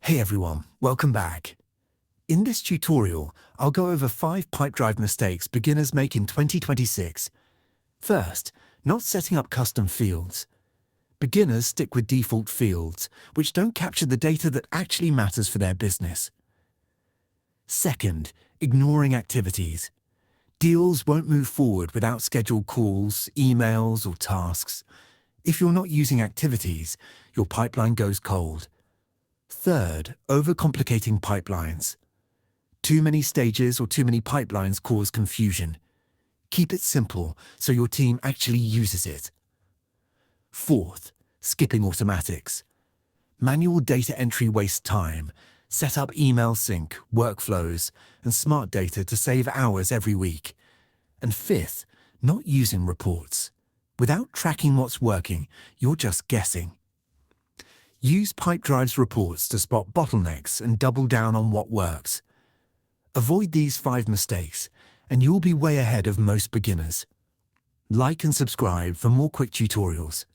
Hey everyone, welcome back. In this tutorial, I'll go over 5 Pipedrive mistakes beginners make in 2026. First, not setting up custom fields. Beginners stick with default fields, which don't capture the data that actually matters for their business. Second, ignoring activities. Deals won't move forward without scheduled calls, emails, or tasks. If you're not using activities, your pipeline goes cold. Third, overcomplicating pipelines. Too many stages or too many pipelines cause confusion. Keep it simple so your team actually uses it. Fourth, skipping automatics. Manual data entry wastes time. Set up email sync, workflows, and smart data to save hours every week. And fifth, not using reports. Without tracking what's working, you're just guessing. Use Pipedrive's reports to spot bottlenecks and double down on what works. Avoid these 5 mistakes, and you'll be way ahead of most beginners. Like and subscribe for more quick tutorials.